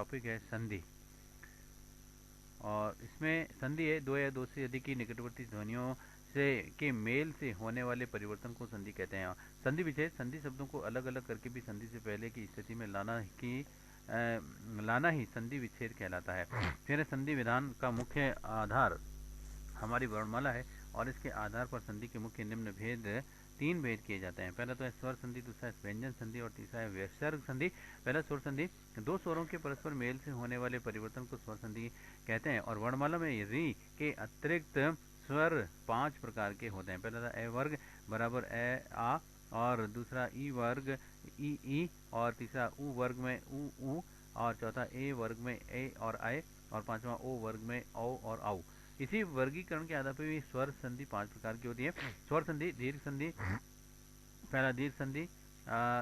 Topic है संधि। और इसमें संधि है दो या दो से अधिक की निकटवर्ती ध्वनियों से के मेल से होने वाले परिवर्तन को संधि कहते हैं। संधि विच्छेद, संधि शब्दों को अलग अलग करके भी संधि से पहले की स्थिति में लाना ही संधि विच्छेद कहलाता है। फिर संधि विधान का मुख्य आधार हमारी वर्णमाला है और इसके आधार पर संधि के मुख्य निम्न भेद तीन भेद किए जाते हैं। पहला तो है स्वर संधि, दूसरा है व्यंजन संधि और तीसरा है विसर्ग संधि। पहला स्वर संधि, दो स्वरों के परस्पर मेल से होने वाले परिवर्तन को स्वर संधि कहते हैं। और वर्णमाला में री के अतिरिक्त स्वर 5 प्रकार के होते हैं। पहला था ए वर्ग बराबर ए आ, और दूसरा ई वर्ग ई, और तीसरा उ वर्ग में उ, और चौथा ए वर्ग में ए और आए, और पांचवा ओ वर्ग में औ और औ। इसी वर्गीकरण के आधार पर भी स्वर संधि 5 प्रकार की होती है। स्वर संधि, दीर्घ संधि। पहला दीर्घ संधि,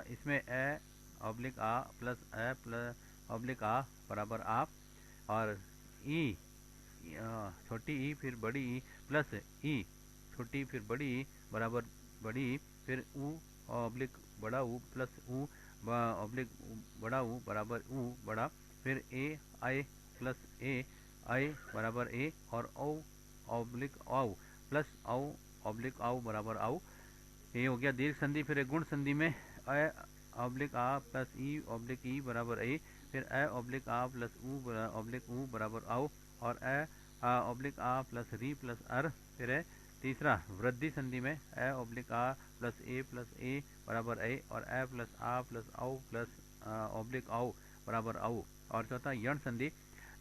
इसमें ए ऑब्लिक आ प्लस ए प्लस ऑब्लिक आ बराबर आ, और ई छोटी ई फिर बड़ी ई प्लस ई छोटी फिर बड़ी ई बराबर बड़ी ई, फिर ऊ ऑब्लिक बड़ा ऊ प्लस ऊ ऑब्लिक बड़ा ऊ बराबर ऊ बड़ा, फिर ए आई प्लस ए आई बराबर ए, और औ ऑब्लिक औ प्लस औ ऑब्लिक औ बराबर औ। ये हो गया दीर्घ संधि। फिर गुण संधि में ए ऑब्लिक आ प्लस ई ऑब्लिक ई बराबर ए, फिर ए ऑब्लिक आ प्लस ऊ ऑब्लिक ऊ बराबर औ, और ए ऑब्लिक आ प्लस री प्लस अर। फिर है तीसरा वृद्धि संधि में ए ऑब्लिक आ प्लस ए बराबर ए, और ए प्लस आ प्लस औ प्लस ऑब्लिक औ बराबर औ। और चौथा यण संधि,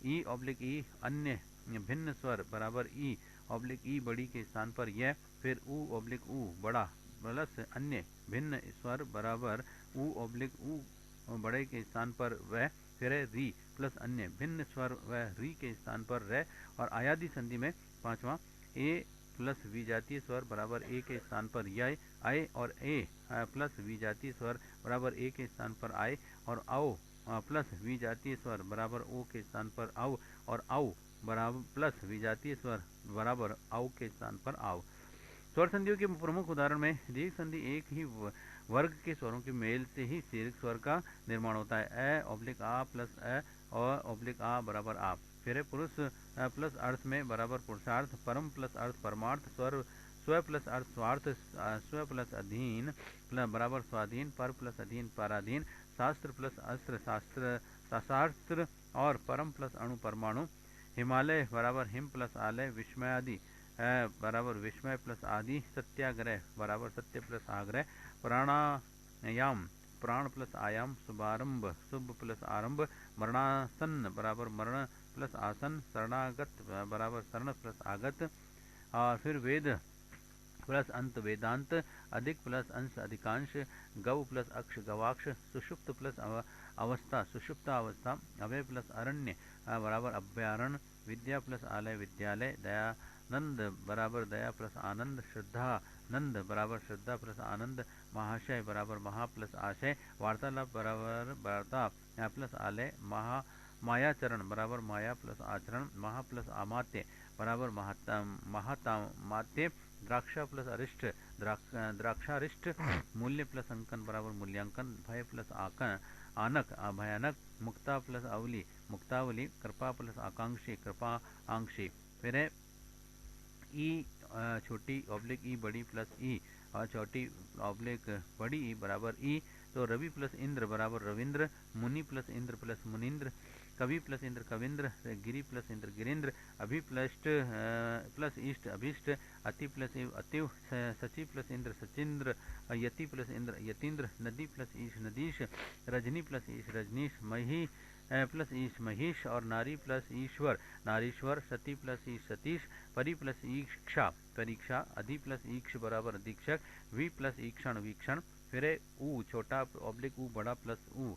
ई ऑब्लिक ई अन्य भिन्न स्वर बराबर ई ऑब्लिक ई बड़ी के स्थान पर यह, फिर ऊ ऑब्लिक ऊ बड़ा प्लस अन्य भिन्न स्वर बराबर ऊ ऑब्लिक ऊ बड़े के स्थान पर वह, फिर री प्लस अन्य भिन्न स्वर व री के स्थान पर रह। और आयादी संधि में पांचवा ए प्लस विजातीय स्वर बराबर ए के स्थान पर यह आए, और ए प्लस विजातीय स्वर बराबर ए के स्थान पर आए, और आओ प्लस विजातीय स्वर बराबर ओ के स्थान पर आओ, और आओ बराबर प्लस विजातीय स्वर बराबर आओ के स्थान पर आओ। स्वर संधियों के प्रमुख उदाहरण में दीर्घ संधि एक ही वर्ग के स्वरों के मेल से ही दीर्घ स्वर का निर्माण होता है। ए ऑब्लिक आ प्लस ए और ऑब्लिक आ बराबर आ। फिर पुरुष प्लस अर्थ में बराबर पुरुषार्थ, परम प्लस अर्थ परमार्थ, स्वर स्व प्लस अर्थ स्वार्थ, स्व प्लस अधीन बराबर स्वाधीन, पर प्लस अधीन पराधीन, शास्त्र प्लस अस्त्र शास्त्र शास्त्र, और परम प्लस अणु परमाणु। हिमालय बराबर हिम प्लस आलय, विस्मय आदि बराबर विस्मय प्लस आदि, सत्याग्रह बराबर सत्य प्लस आग्रह, प्राणायाम प्राण प्लस आयाम, शुभारंभ शुभ प्लस आरंभ, मरणासन बराबर मरण प्लस आसन, शरणागत बराबर शरण प्लस आगत। और फिर वेद प्लस अंत वेदांत, अधिक प्लस अंश अधिकांश, गौ प्लस अक्ष गवाक्ष, सुषुप्त प्लस अवस्था सुषुप्त अवस्था, अभय प्लस अरण्य बराबर अभ्यारण्य, विद्या प्लस आलय विद्यालय, दयानंद बराबर दया प्लस आनंद, श्रद्धा नंद बराबर श्रद्धा प्लस आनंद, महाशय बराबर महा प्लस आशय, वार्तालाप बराबर वार्ता प्लस आलय, मायाचरण बराबर माया प्लस आचरण, महा प्लस आमात्य बराबर महातामात्य, द्राक्षा प्लस अरिष्ट द्राक्षारिष्ट, मूल्य प्लस अंकन बराबर मूल्यांकन, भय प्लस आनक भयानक, मुक्ता प्लस अवली मुक्तावली, कृपा प्लस आकांक्षी कृपाकांक्षी। फिर है ई छोटी ऑब्लिक ई बड़ी प्लस ई, और छोटी ऑब्लिक बड़ी ई बराबर ई। तो रवि प्लस इंद्र बराबर रविंद्र, मुनि प्लस इंद्र प्लस मुनिंद्र, कवि प्लस इंद्र कविंद्र, गिरी प्लस इंद्र गिरीन्द्र, अभिप्लष्ट प्लस इष्ट अभिष्ट, अति प्लस अतिव, सची प्लस इंद्र सचिंद्र, यति प्लस इंद्र यतीन्द्र, नदी प्लस ईश नदीश, रजनी प्लस ईश रजनीश, मही प्लस ईश महिष, और नारी प्लस ईश्वर नारीश्वर, सती प्लस ईश सतीश, परि प्लस ईक्षा परीक्षा, अधि प्लस ईक्ष बराबर अधीक्षक, वी प्लस ईक्षण वीक्षण। फिर ऊ छोटा ऑब्लिक ऊ बड़ा प्लस ऊ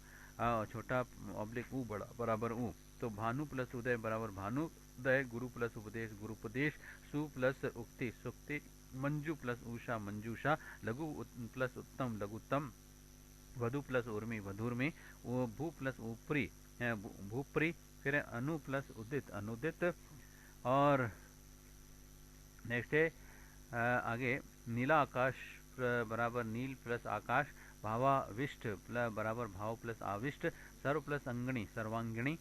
छोटा ऑब्लिक ऊ बड़ा बराबर ऊ। तो भानु प्लस उदय बराबर भानुदय, गुरु प्लस उपदेश गुरुपदेश, सु प्लस उक्ति सुक्ति, मंजू प्लस उषा मंजूषा, लघु प्लस उत्तम लघुत्तम, वधु प्लस उर्मी वधुर्मी, भू प्लस ऊपरी भूपरी। फिर अनु प्लस उदित अनुदित। और नेक्स्ट है आगे नीला आकाश बराबर नील प्लस आकाश, भावाविष्ट बराबर भाव प्लस आविष्ट, सर्व प्लस अंगणी सर्वांगिणी,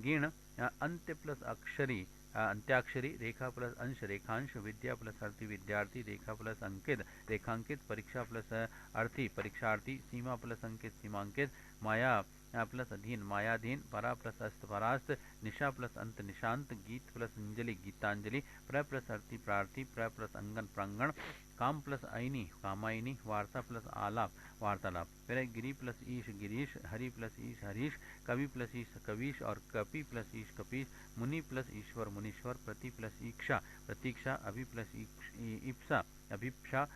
गिण अंत्य प्लस अक्षरी अंत्याक्षरी, रेखा प्लस अंश रेखांश, विद्या प्लस अर्थी विद्यार्थी, रेखा प्लस अंकित रेखांकित, परीक्षा प्लस अर्थी परीक्षार्थी, सीमा प्लस अंकित सीमांकित, माया प्लस अधीन मायाधीन, परा प्लस अस्त परास्त, निशा प्लस अंत निशांत, गीत प्लस अंजलि गीतांजलि, प्र प्लस अर्थी प्रार्थी, प्र प्लस अंगन प्रांगण, काम प्लस आईनी कामायनी, वार्ता प्लस आलाप वार्तालाप। फिर गिरी प्लस ईश गिरीश, हरि प्लस ईश हरीश, कवि प्लस ईश कवीश और कपि प्लस ईश कपीश, मुनि प्लस ईश्वर मुनीश्वर, प्रति प्लस ईक्षा प्रतीक्षा, अभि प्लस ईप्सा अभिप्सा,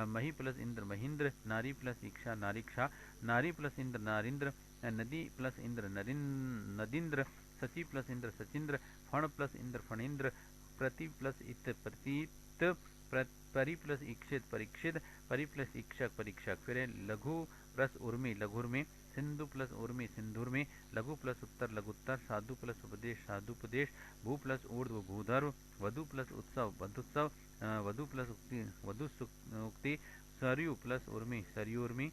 मही प्लस इंद्र महींद्र, नारी प्लस ईक्षा नारीक्षा, नारी प्लस इंद्र नारिंद्र, नदी प्लस इंद्र नदींद्र, सची प्लस इंद्र सचिंद्र, फण प्लस इंद्र फणींद्र, प्रति प्लस इत प्रतीत, परि प्लस ईक्षित परीक्षित, परि प्लस ईक्षक परीक्षक। फिर लघु प्लस उर्मी लघुर्मी, सिंधु प्लस उर्मी सिंधुर्मी, लघु प्लस उत्तर लघुत्तर, साधु प्लस उपदेश साधुपदेश, भू प्लस ऊर्ध्व भूधर्व, वधु प्लस उत्सव वधुत्सव, वधु प्लस उक्ति वधुसुक्ति, सरयू प्लस उर्मी सरयूर्मी।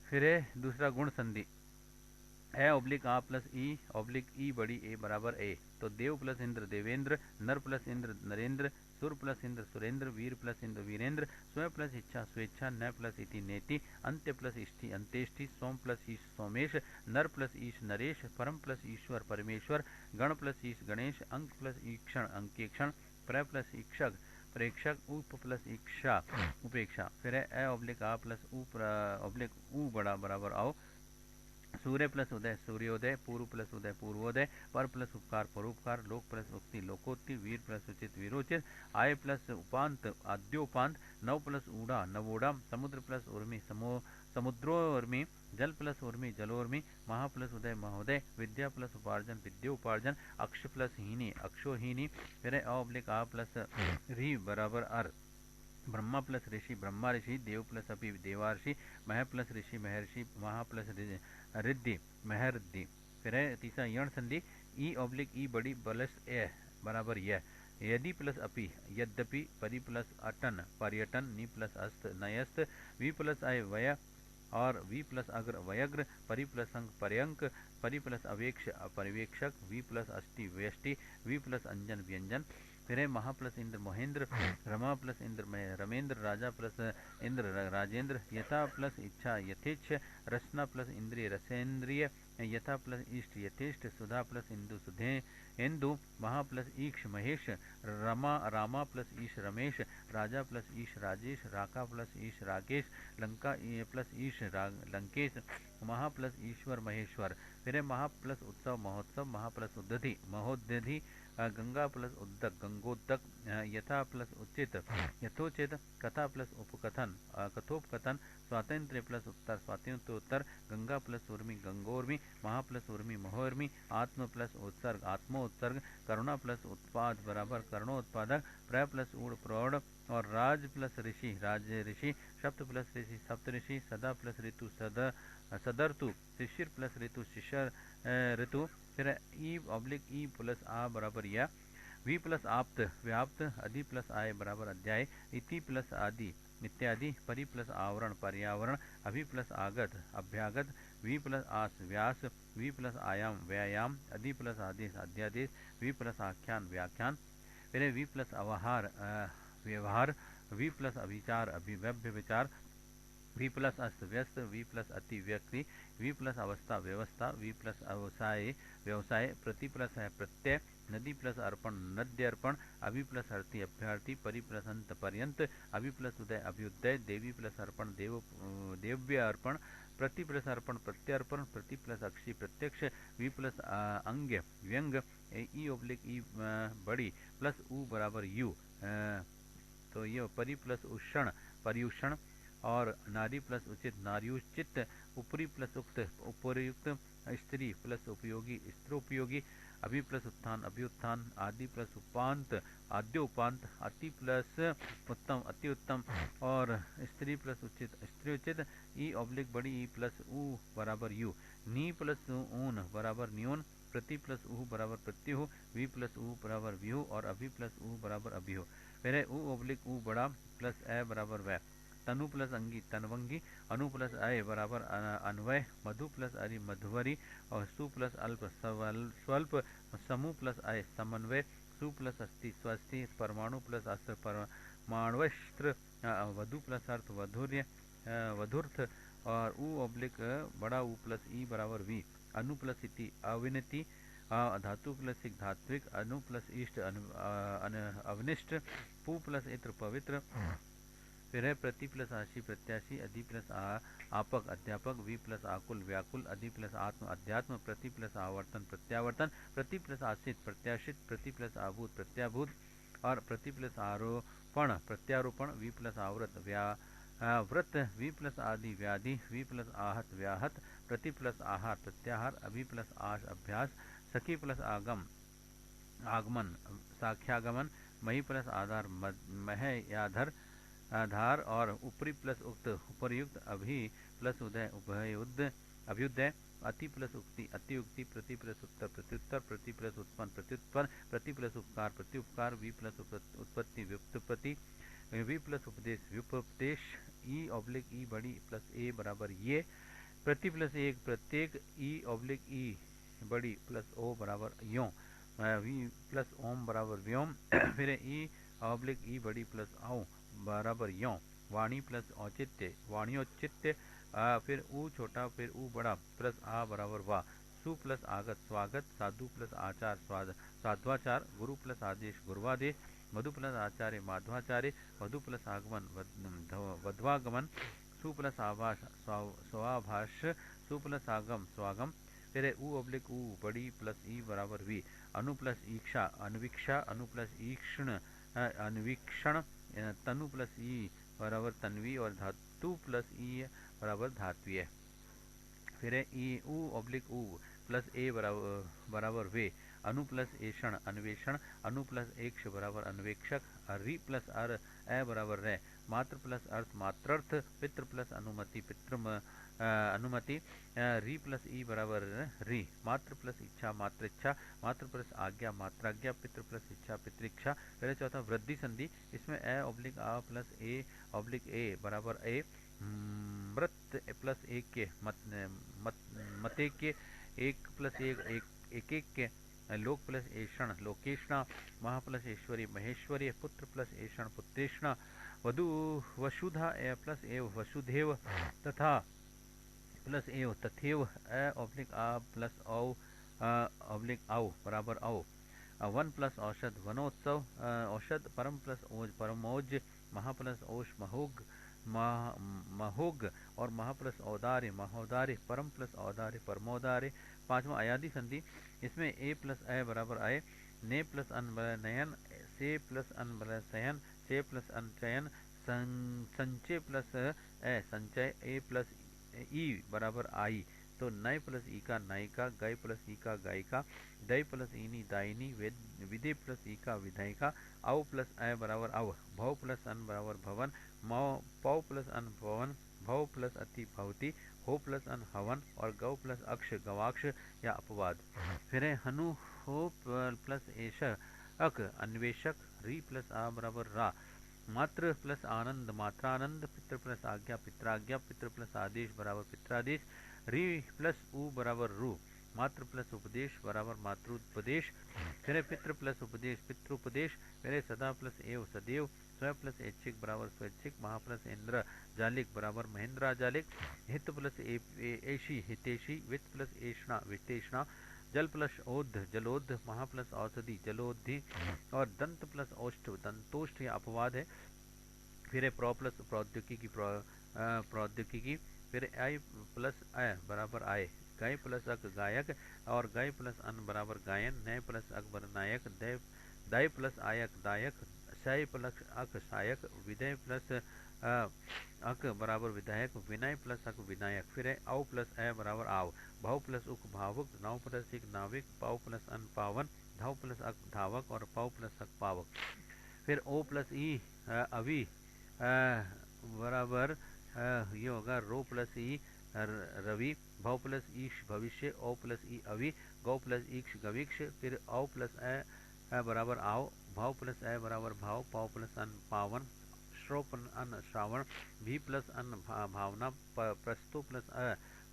फिर दूसरा गुण संधि ए ऑब्लिक आ प्लस ई ऑब्लिक ई बड़ी ए बराबर ए। तो देव प्लस इंद्र देवेंद्र, नर प्लस इंद्र नरेंद्र, सुर प्लस इंद्र सुरेंद्र, वीर प्लस इंद्र वीरेंद्र, स्वयं प्लस इच्छा स्वेच्छा, न प्लस इति नेति, अंत्य प्लस इष्टि अंत्येष्टि, सोम प्लस ईश सोमेश, नर प्लस ईश नरेश, परम प्लस ईश्वर परमेश्वर, गण प्लस ईश गणेश, अंक प्लस ईक्षण अंकेक्षण, प्र प्लस ईक्षक प्रेक्षक, उप प्लस इक्षा उपेक्षा। फिर ए ऑब्लिक आ प्लस ऑब्लिक ऊ बड़ा बराबर आओ। सूर्य प्लस उदय सूर्योदय, पूर्व प्लस उदय पूर्वोदय, पर प्लस उपकार परोपकार, लोक प्लस उक्ति लोकोक्ति, वीर प्लस उचित वीरोचित, आय प्लस उपांत आद्योपांत, नव प्लस ऊढ़ा नवोढ़ा, समुद्र प्लस उर्मी समुद्रोर्मी, जल प्लस उर्मी जलोर्मी, महा प्लस उदय महोदय, विद्या प्लस उपार्जन विद्योपार्जन, अक्ष प्लस हीनी अक्षोहीनी। फिर ऑब्लिक आ प्लस री बराबर अर। ब्रह्मा प्लस ऋषि ब्रह्मा ऋषि, देव प्लस अपि देवार्षि, मह प्लस ऋषि महर्षि, महा प्लस रिद्धि महरिद्धि। फिर है तीसरा यण संधि ई ऑब्लिक ई बड़ी प्लस ए बराबर यह, यदि प्लस अपि यद्यपि, परि प्लस अटन पर्यटन, नि प्लस अस्त नयस्त, वी प्लस आय वय और वी प्लस अग्र वयग्र, परि प्लस अंक पर्यंक, परि प्लस अवेक्ष अपरिवेक्षक, वी प्लस अष्टि व्यष्टि, वी प्लस अंजन व्यंजन। फिर है महा प्लस इंद्र महेंद्र, रमा प्लस इंद्र रमेंद्र, राजा प्लस इंद्र राजेंद्र, यथा प्लस इच्छा यथेच्छ, रचना प्लस इंद्रिय रसेंद्रिय, यथा प्लस इष्ट यथेष्ट, सुधा प्लस इंदु सुधे इंदु, महा प्लस ईक्ष महेश, रामा प्लस ईश रमेश, राजा प्लस ईश राजेश, राका प्लस ईश राकेश, लंका प्लस ईश लंकेश, महा प्लस ईश्वर महेश्वर। फिर महा प्लस उत्सव महोत्सव, महा प्लस उद्धति महोदधि, गंगा प्लस उद्दक गंगोदक, यथा प्लस उचित यथोचित, कथा प्लस उपकथन कथोपकथन, स्वातंत्र्य प्लस उत्तर स्वातंत्र्योत्तर, गंगा प्लस उर्मी गंगोर्मी, महा प्लस उर्मी महोर्मी, आत्म प्लस उत्सर्ग आत्मोत्सर्ग, करुणा प्लस उत्पाद बराबर करुणोत्पादक, प्र प्लस ऊढ़ प्रौढ़ और राज प्लस ऋषि राज ऋषि, सप्त प्लस ऋषि सप्त ऋषि, सदा प्लस ऋतु सदर्तु, शिशिर प्लस ऋतु शिशर ऋतु। फिर ई ऑब्लिक ई प्लस आ बराबर या, वी प्लस आप्त व्याप्त, अधि प्लस आय बराबर अध्याय, इति प्लस आदि इत्यादि, परि प्लस आवरण पर्यावरण, अभि प्लस आगत अभ्यागत, वी प्लस आस व्यास, वी प्लस आयाम व्यायाम, अधि प्लस आदेश अध्यादेश, वी प्लस आख्यान व्याख्यान। फिर वी प्लस अवहार व्यवहार, वी प्लस अभिचार अभिव्यभ्य विचार, वी प्लस अस्त व्यस्त, वी प्लस अति व्यक्ति, वी प्लस अवस्था व्यवस्था, वी प्लस अवसाय व्यवसाय, प्रति प्लस है प्रत्यय, नदी प्लस अर्पण नद्य अर्पण, अभि प्लस अर्थी अभ्यर्थी, परि प्लस अंत पर्यंत, अभि प्लस उदय अभ्युदय, देवी प्लस अर्पण देव्य अर्पण, प्रति प्लस अर्पण प्रत्यर्पण, प्रति प्लस अक्षी प्रत्यक्ष, वी प्लस अंग्य व्यंग, ई ऑब्लिक ई बड़ी प्लस ऊ बराबर यू, तो ये परि प्लस उषण पर्युषण, और नारी प्लस उचित नार्युचित, ऊपरी प्लस उक्त उपयुक्त, स्त्री प्लस उपयोगी स्त्रोपयोगी, अभि प्लस उत्थान अभ्युत्थान, आदि प्लस उपांत आद्योपांत, अति प्लस उत्तम अति उत्तम, और स्त्री प्लस उचित स्त्रीउचित, ई ऑब्लिक बड़ी ई प्लस ऊ बराबर यू, नी प्लस ऊन बराबर न्यून, प्रति प्लस ऊ बराबर प्रत्युह, वी प्लस ऊ बराबर व्यूह और अभि प्लस ऊ बराबर अभिहो। फिर ऊ ऑब्लिक ऊ बड़ा प्लस ए बराबर वह, तनु प्लस अंगी तनवंगी, अनु प्लस अय बराबर अन्वय, मधु प्लस अरि मधुवरी, और सु प्लस अल्प स्वल्प, समूह प्लस अय समन्वय, सु प्लस अस्थि स्वस्थि, परमाणु प्लस अस्त्र परमाणुस्त्र, वधु प्लस अर्थ वधुर्य वधुर्थ, और उ ऑब्लिक बड़ा उ प्लस ई बराबर वी, अनु प्लस इति अविनति, धातु प्लस एक धात्विक, अनु प्लस इष्ट अवनिष्ट, पु प्लस इत्र पवित्र, फिर है प्रति प्लस आशी प्रत्याशी, अधि प्लस आपक अध्यापक, वी प्लस आकुल व्याकुल, अधि प्लस आत्म अध्यात्म, प्रति प्लस आवर्तन प्रत्यावर्तन, प्रति प्लस आश्रित प्रत्याशित, प्रति प्लस आभूत प्रत्याभूत, और प्रति प्लस आरोपण प्रत्यारोपण, वी प्लस आवृत व्रत, वी प्लस आदि व्याधि, वी प्लस आहत व्याहत, प्रति प्लस आहार प्रत्याहार, अभि प्लस आश अभ्यास, सखी प्लस आगम आगमन साख्यागमन, मही प्लस आधार मह याधर आधार, और ऊपरी प्लस उक्त उपरयुक्त, अभि प्लस उदय उभयुद्ध अभ्युदय, अति प्लस उक्ति अतिउक्ति, प्रति प्लस उत्तर प्रत्युत्तर, प्रति प्लस उत्पन्न प्रत्युत्पन्न, प्रति प्लस उपकार प्रत्युपकार, वी प्लस उत्पत्ति व्युत्पत्ति, वी प्लस उपदेश व्युपदेश, ई ऑब्लिक ई बड़ी प्लस ए बराबर ये, प्रति प्लस एक प्रत्येक, ई ऑब्लिक ई बड़ी प्लस ओ बराबर यों, वी प्लस ओम बराबर व्योम, फिर ई ऑब्लिक ई बड़ी प्लस औ बराबर यों, वाणी प्लस औचित्य वाणियोचित्य, फिर ऊ छोटा फिर ऊ बड़ा प्लस आ बराबर वाह, सु प्लस आगत स्वागत, साधु प्लस आचार साध्वाचार, गुरु प्लस आदेश गुरुवादेश, मधु प्लस आचार्य माध्वाचार्य, वधु प्लस आगमन वध्वागमन, सु प्लस आभास स्वाभाष, सु प्लस आगम स्वागम, फिर ऊ ऑब्लिक ऊ बड़ी प्लस ई बराबर वी, अनु प्लस ईक्षा अन्वीक्षा, अनु प्लस ईक्षण अन्वीक्षण, तनु प्लस ई बराबर तन्वी, और धातु प्लस ई बराबर धात्वीय, फिर ई ऊ ऑब्लिक ऊ प्लस ए बराबर वे, अनु प्लस एषण अन्वेषण, अनु प्लस एक्ष बराबर अन्वेक्षक, रि प्लस अर ए बराबर रे, मात्र प्लस अर्थ मात्रर्थ, पितृ प्लस अनुमति पितृ अनुमति, री प्लस ई बराबर री, मात्र प्लस इच्छा मातृच्छा, मात्र प्लस आज्ञा मात्राज्ञा, पितृ प्लस इच्छा पितृच्छा, फिर चौथा वृद्धि संधि, इसमें ए ऑब्लिक आ प्लस ए ऑब्लिक ए बराबर ए, मृत प्लस एक के मते के, एक प्लस एक के, लोक प्लस ऐषण लोकेशणा, महा प्लस ऐश्वरी महेश्वरी, पुत्र प्लस ऐषण पुत्रेषणा, वधु वसुधा ए प्लस एव वसुधेव, तथा प्लस एव तथेव, ए ऑब्लिक आ प्लस औ ऑब्लिक औ बराबर औ, वन प्लस औषध वनोत्सव, औषध परम प्लस ओज परमोज, महा प्लस ओष महोग महोग, और महा प्लस औदार्य महोदार्य, परम प्लस औदार्य परमोदार्य, पांचवा अयादि संधि, इसमें ए प्लस ए बराबर आए, ने प्लस अन बराबर नयन, से प्लस अन बराबर सयन, चे प्लस अन चयन, संचय प्लस ए संचय, ए प्लस ई बराबर आई, तो नय प्लस ई का नायिका, गय प्लस ई का गायिका, दय प्लस ईनी दायिनी, विदे प्लस ई का विधायिका, औ प्लस अ बराबर अव, भव प्लस अन बराबर भवन, पौ प्लस अन भवन, भव प्लस अति भवती, हो प्लस अन हवन, और गौ प्लस अक्ष गवाक्ष या अपवाद, फिर हनु हो प्लस एश अक अन्वेषक, री प्लस आ बराबर रा, मात्र प्लस आनंद मात्रानंद, पितृ प्लस आज्ञा पित्राज्ञा, पितृ प्लस आदेश बराबर पित्रादेश, री प्लस उ बराबर रू, मात्र प्लस उपदेश बराबर मातृपदेश, फिर पितृ प्लस उपदेश पितृपदेश, फिर सदा प्लस एव सदैव, स्व प्लस ऐच्छिक बराबर स्वैच्छिक, महा प्लस इंद्र जालिक बराबर महेंद्रा जालिक, हित प्लस ऐशी हितेशी, वित्त प्लस ऐषणा वित्तेषणा, जल प्लस ओध जलोध, महा प्लस औषधि जलोधि, और दंत प्लस औष्ठ दंतोष्ठ या अपवाद है, फिर प्रो प्लस प्रौद्योगिकी प्रौद्योगिकी, फिर आई प्लस अ बराबर आय, गाय प्लस अक गायक, और गाय प्लस अन बराबर गायन, नय प्लस अक बर नायक, दाय प्लस आयक दायक, शय प्लस अक सायक, विदय प्लस अक बराबर विधायक, विनय प्लस अक विनायक, फिर औ प्लस अ बराबर आव, भाव प्लस उक भावुक, नौ प्लस एक नाविक, पाव प्लस अन पावन, धाव प्लस अक धावक, और पाव प्लस अक पावक, फिर ओ प्लस ई अवि बराबर ये होगा रो प्लस ई रवि, भव प्लस ईश भविष्य, ओ प्लस ई अवि, गौ प्लस ईक्ष गवीक्ष, फिर औ प्लस अ बराबर आओ, भाव प्लस अ बराबर भाव, पाव प्लस अन पावन, श्रो अन श्रावण, भी प्लस अन भावना, प्रस्तो प्लस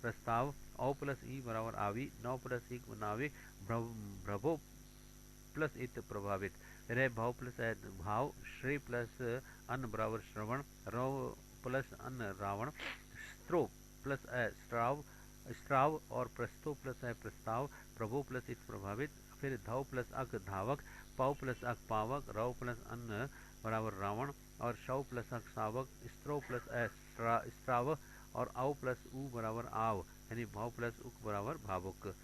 प्रस्ताव, औ प्लस ई बराबर आवी, नौ प्लस एक नाविक, भ्रभो प्लस इत प्रभावित, रे भाव प्लस भाव, श्री प्लस अन बराबर श्रवण, रव प्लस अन रावण, स्त्रो प्लस स्त्राव स्त्राव और प्रस्तो प्लस प्रस्ताव, प्रभो प्लस इत प्रभावित, फिर धव प्लस अक धावक, पाव प्लस अक पावक, रव प्लस अन बराबर रावण और शव प्लस अक शावक, स्त्रो प्लस स्त्राव और औ प्लस उ बराबर आव, यानी भाव प्लस उक बराबर भावुक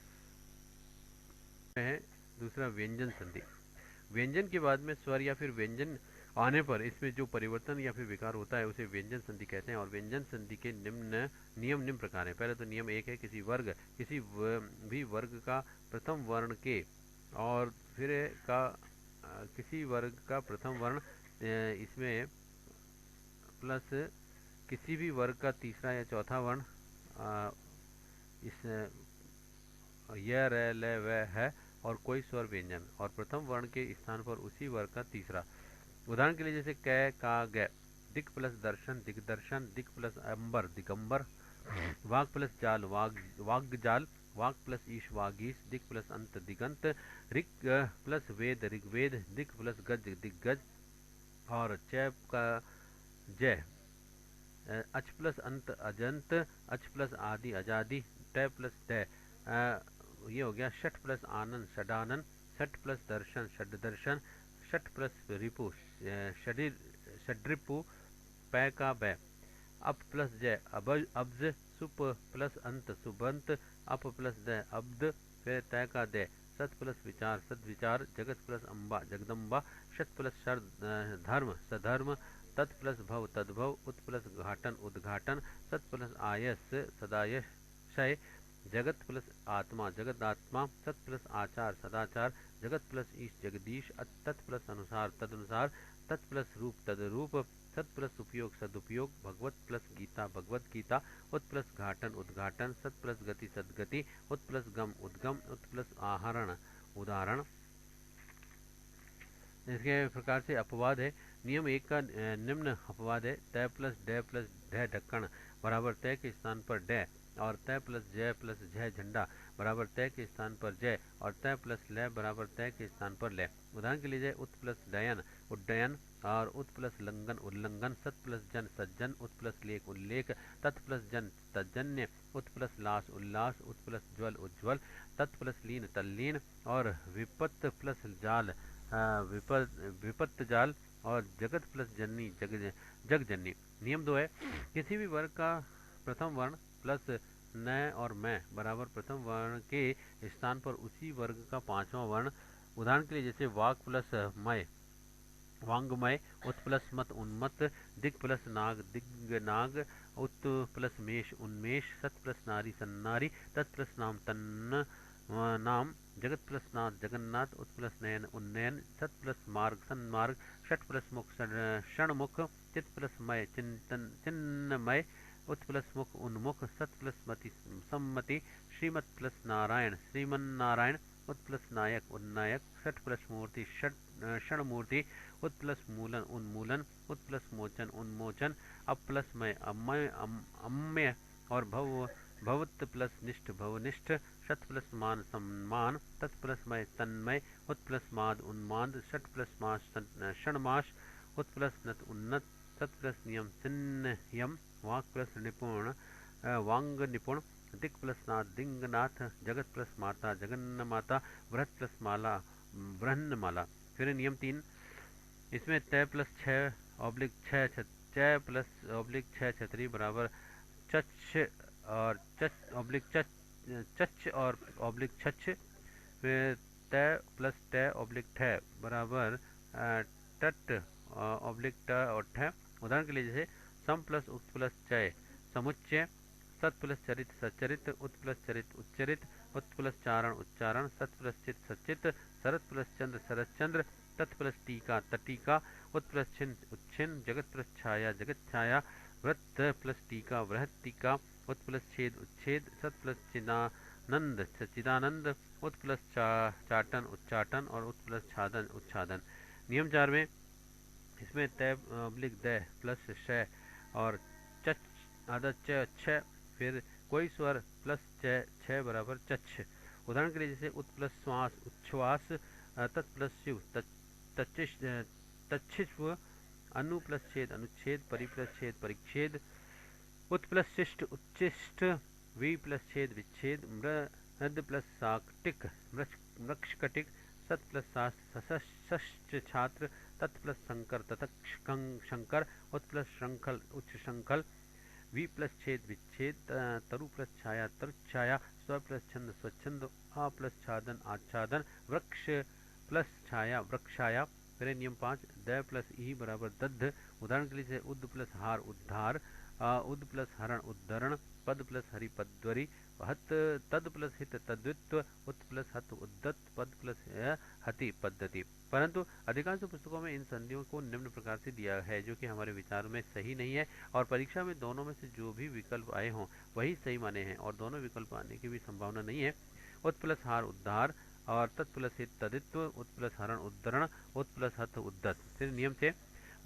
है। दूसरा व्यंजन संधि। व्यंजन के बाद में स्वर या फिर व्यंजन आने पर इसमें जो परिवर्तन या फिर विकार होता है उसे व्यंजन संधि कहते हैं। और व्यंजन संधि के नियम प्रकार हैं। पहले तो नियम एक है, किसी भी वर्ग का प्रथम वर्ण के और फिर का किसी वर्ग का प्रथम वर्ण इसमें प्लस किसी भी वर्ग का तीसरा या चौथा वर्ण इस य र ल व है और कोई स्वर व्यंजन और प्रथम वर्ण के स्थान पर उसी वर्ग का तीसरा। उदाहरण के लिए जैसे क का ग, दिक प्लस दर्शन दिग्दर्शन, दिक प्लस अंबर दिगंबर, वाग प्लस जाल वाग्जाल, वाग प्लस ईश वागीश, दिक प्लस अंत दिगंत, ऋग प्लस वेद ऋग्वेद, दिक प्लस गज दिग्गज और च का जय, अच प्लस अंत अजंत, अच प्लस आदि अजादि, ट प्लस ट ये हो गया षट प्लस आनंद षडानंद, षट प्लस दर्शन षड दर्शन, षट प्लस रिपु षड्रिपु, पै का बै, अप प्लस जय अब्ज, सुप प्लस अंत सुबंत, अप प्लस द अब्द, फिर तय का दय, सत प्लस विचार सद्विचार, जगत प्लस अम्बा जगदम्बा, शत प्लस धर्म सधर्म, तत् प्लस भव तद्भव, उत प्लस घाटन उद्घाटन, सत प्लस आयस सदायशय, जगत प्लस आत्मा जगदात्मा, सत प्लस आचार सदाचार, जगत प्लस ईश जगदीश, तत् प्लस अनुसार तदनुसार, तत् प्लस रूप तदरूप, सत प्लस उपयोग सदुपयोग, भगवत प्लस गीता भगवत गीता, उत प्लस घाटन उद्घाटन, सत प्लस गति सदगति, उत प्लस गम उद्गम, उत प्लस आहरण उदाहरण। इसके प्रकार से अपवाद है। नियम एक का निम्न अपवाद है, तय प्लस डे प्लस ढ ढक्कन बराबर तय के स्थान पर डे, और तय प्लस जय प्लस झय झंडा बराबर तय के स्थान पर जय, और तय प्लस लय बराबर तय के स्थान पर लय। उदाहरण के लिए उत प्लस डयन उड्डयन और उत प्लस लंघन उल्लंघन, सत प्लस जन सज्जन, उत प्लस लेख उल्लेख, तत् प्लस जन तजन्य, उत प्लस लास उल्लास, उत प्लस ज्वल उज्ज्वल, तत् प्लस लीन तल्लीन और विपत्त प्लस जाल विपत्त जाल और जगत प्लस जननी जग जननी। नियम 2 है, किसी भी वर्ग का प्रथम वर्ण प्लस न और मैं बराबर प्रथम वर्ण के स्थान पर उसी वर्ग का पांचवा वर्ण। उदाहरण के लिए जैसे वाग प्लस मय वांगमय, उत प्लस मत उन्मत्त, दिग प्लस नाग दिग्नाग, उत प्लस मेष उन्मेष, सत प्लस नारी सन्नारी, तत् प्लस नाम तन्न नाम, जगत प्लस नाथ जगन्नाथ, उत प्लस नयन उन्नयन, सत प्लस मार्ग सन्मार्ग, षट प्लस मुख षणमुख, चित प्लस मय चिंतन चिन्नमय, उत प्लस मुख उन्मुख, सत प्लस मति सम्मति, श्रीमत प्लस नारायण श्रीमन्नारायण, उत प्लस नायक उन्नायक, षट प्लस मूर्ति षणमूर्ति, उत प्लस मूलन उन्मूलन, उत प्लस मोचन उन्मोचन, अप प्लस मय अम्य और भवत प्लस निष्ठ भवनिष्ठ, शत प्लस मान सम्मान, तत् प्लस मय तन्मय, उत प्लस माद उन्माद, षट प्लस मास षणमास, उत प्लस नत उन्नत, तत् प्लस नियम सिन्नयम, वाक प्लस निपुण वांग निपुण, दिक प्लस नाथ दिंगनाथ, जगत प्लस माता जगन्न माता, बृहत प्लस माला ब्रह्न माला। फिर नियम 3, इसमें तय प्लस 6 ऑब्लिक 6 च प्लस ऑब्लिक 6 छतरी बराबर चच और चच ऑब्लिक चच और ऑब्लिक छछ, फिर तय प्लस ट ऑब्लिक ठ बराबर टट ऑब्लिक ट और ठ। उदाहरण के लिए जैसे सम प्लस उत प्लस चय समुच्चय, सत प्लस चरित सचरित, उत प्लस चरित उच्चरित, उत प्लस चारण उच्चारण, सत प्लस चित सचित, शरत प्लस चंद्र शरत चंद्र, तत् प्लस टीका तटीका, उत प्लस छिन्न उच्छिन्न, जगत प्लस छाया जगत छाया, वृत्त प्लस टीका वृहत टीका, उत प्लस छेद उच्छेद, सत प्लस चिदानंद सच्चिदानंद, उत प्लस चाटन उच्चाटन और उत प्लस छादन उच्छादन। नियम 4 में इसमें तय ऑब्लिक द प्लस श और चच आधा च छ, फिर कोई स्वर प्लस च छ बराबर चच्छ। उदाहरण के लिए जैसे उत प्लस श्वास उच्छ्वास, तत् प्लस शिव तच्छिष्व, अनु प्लस छेद अनुच्छेद, परि प्लस छेद परिच्छेद, उत प्लस शिष्ट उच्चिष्ट, वी प्लस छेद विच्छेद, मृद प्लस साकटिक मृक्षकटिक, सत प्लस सश्च छात्र, तत् प्लस शंकर ततक्ष शंकर, उत प्लस श्रंखल उच्च शंखल, वी प्लस छेद विच्छेद, तरु प्लस छाया तरुच्छाया, स्व प्लस छंद स्वच्छंद, आ प्लस छादन आच्छादन, वृक्ष प्लस छाया वृक्षाया। फिर नियम 5, द प्लस ई बराबर दद्ध। उदाहरण के लिए उद प्लस हार उद्धार, उद प्लस हरण उद्धरण, पद प्लस हरि पद्वरी, हत तद प्लस हित तद्वित्व, उत प्लस हत उद्दत, पद प्लस हति पद्धति। परंतु अधिकांश पुस्तकों में इन संधियों को निम्न प्रकार से दिया है, जो कि हमारे विचार में सही नहीं है, और परीक्षा में दोनों में से जो भी विकल्प आए हों वही सही माने हैं, और दोनों विकल्प आने की भी संभावना नहीं है। उत प्लस हार उद्धार और तत् प्लस हित तदित्व, उत प्लस हरण उद्धरण, उत प्लस हत उद्दत। फिर नियम 6,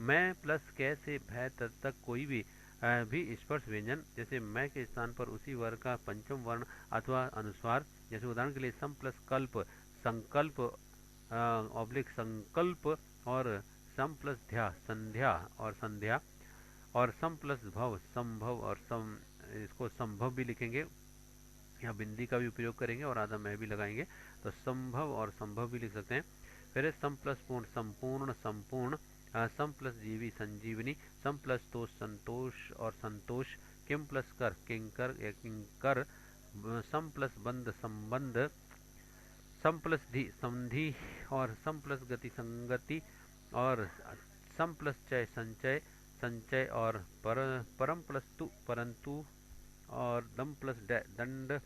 मैं प्लस कै से भय तक कोई भी स्पर्श व्यंजन, जैसे मैं के स्थान पर उसी वर्ग का पंचम वर्ण अथवा अनुस्वार, जैसे उदाहरण के लिए सम प्लस कल्प संकल्प ऑब्लिक संकल्प, और सम प्लस ध्या संध्या और संध्या, और सम प्लस भव संभव और सम, इसको संभव भी लिखेंगे, यहाँ बिंदी का भी उपयोग करेंगे और आधा मैं भी लगाएंगे, तो संभव और संभव भी लिख सकते हैं। फिर सम प्लस पूर्ण संपूर्ण संपूर्ण, सम प्लस जीवी संजीवनी, सम प्लस तोष संतोष और संतोष, किम प्लस कर किंकर या किंकर, सम प्लस बंध संबंध, सम प्लस धी संधि, और सम प्लस गति संगति, और सम प्लस चय संचय संचय, और परम प्लस तु परंतु, और दम प्लस दंड,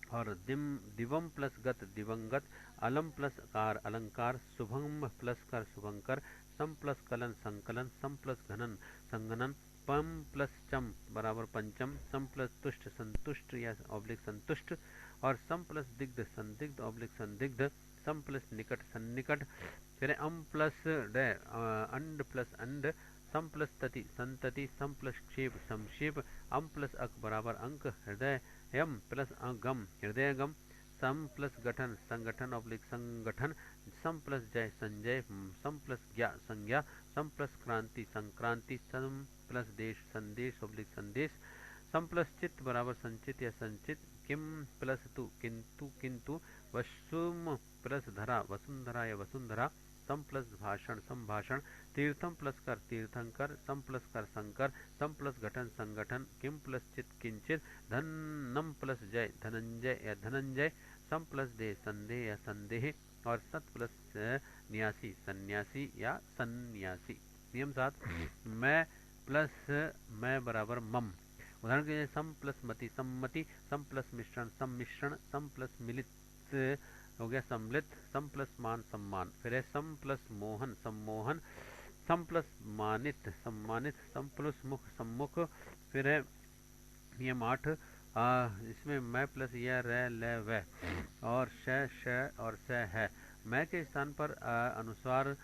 और दिवम प्लस गत दिवंगत, अलम प्लस कार अलंकार, शुभम प्लस कर शुभंकर, सम प्लस कलन संकलन, सम प्लस घनन संगनन, पम प्लस चम बराबर पंचम, सम प्लस तुष्ट संतुष्ट या ऑब्लिक संतुष्ट, और सम प्लस दिग्ध संदिग्ध ऑब्लिक संदिग्ध, सम प्लस निकट सन्निकट। फिर अम प्लस अंड प्लस अंड, सम प्लस तति संतति, सम प्लस क्षेप संक्षेप, अम प्लस अक बराबर अंक, हृदय यम प्लस अगम हृदय गम, सम प्लस गठन संगठन ऑब्लिक संगठन, सम प्लस जय संजय, सम प्लस ज्ञा संज्ञा, सम प्लस क्रांति संक्रांति, सम प्लस देश संदेश ऑब्लिक संदेश, सम प्लस चित्त बराबर संचित या संचित, किम प्लस तु किंतु किंतु, वसुम प्लस धरा वसुंधरा या वसुंधरा, सम प्लस भाषण संभाषण, तीर्थम प्लस कर तीर्थंकर, सम प्लस कर संकर, सम प्लस घटन संगठन, किम प्लस चित किंचित, धनम प्लस जय धनंजय या धनंजय, सम प्लस दे संदेह या संदेह, और सत प्लस न्यासी सन्यासी या सन्यासी। नियम 7, मैं प्लस मैं बराबर मम। उदाहरण के लिए सम प्लस मति सम्मति, सम प्लस मिश्रण सम्मिश्रण, सम प्लस मिलित हो गया सम्मिलित, सम प्लस मान सम्मान। फिर है सम प्लस मोहन सम्मोहन, सम प्लस मानित सम्मानित, सम प्लस मुख सम्मुख। फिर है नियम 8, इसमें मैं प्लस यह रह ल व और श और स है, मैं के स्थान पर अनुस्वार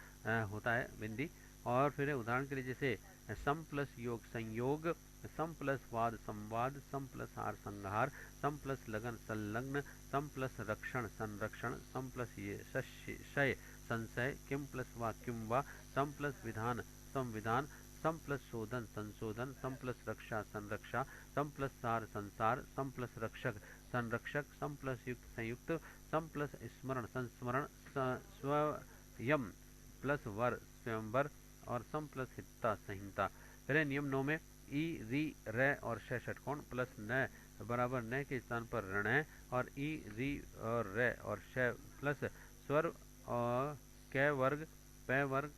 होता है बिंदी। और फिर उदाहरण के लिए जैसे सम प्लस योग संयोग, सम प्लस वाद संवाद, सम प्लस हार संहार, सम प्लस लगन संलग्न, सम प्लस रक्षण संरक्षण, सम प्लस ये शय संशय, किम प्लस वा किम वा, सम प्लस विधान संविधान, सम प्लस शोधन संशोधन, सम प्लस रक्षा संरक्षा, सम प्लस सार संसार, सम प्लस रक्षक संरक्षक, सम प्लस युक्त संयुक्त, सम प्लस स्मरण संस्मरण, स्वयं प्लस वर स्वयंवर, और सम प्लस हिता संहिता। फिर नियम 9 में ई री र और श षटकोण प्लस न बराबर न के स्थान पर ऋण है, और ई री और र और श प्लस स्वर और क वर्ग प वर्ग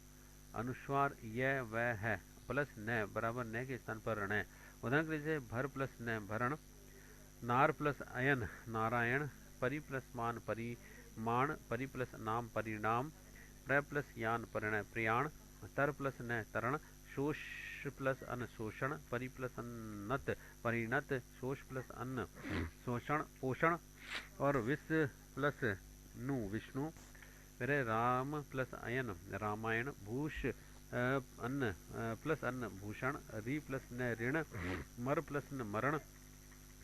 अनुस्वार य व है प्लस न बराबर न के स्थान पर ऋण है। उदाहरण के लिए भर प्लस न भरण, नार प्लस अयन नारायण, परि प्लस मान परिमाण, परि प्लस नाम परिणाम, प्र प्लस यान परिणय प्रयाण, तर प्लस न तरण, शोष प्लस अन्न शोषण, परि प्लस अन्नत परिणत, शोष प्लस अन्न शोषण पोषण, और विष प्लस नु विष्णु। फिर राम प्लस अयन रामायण, भूष अन्न प्लस अन्न भूषण, री प्लस न ऋण, मर प्लस न मरण,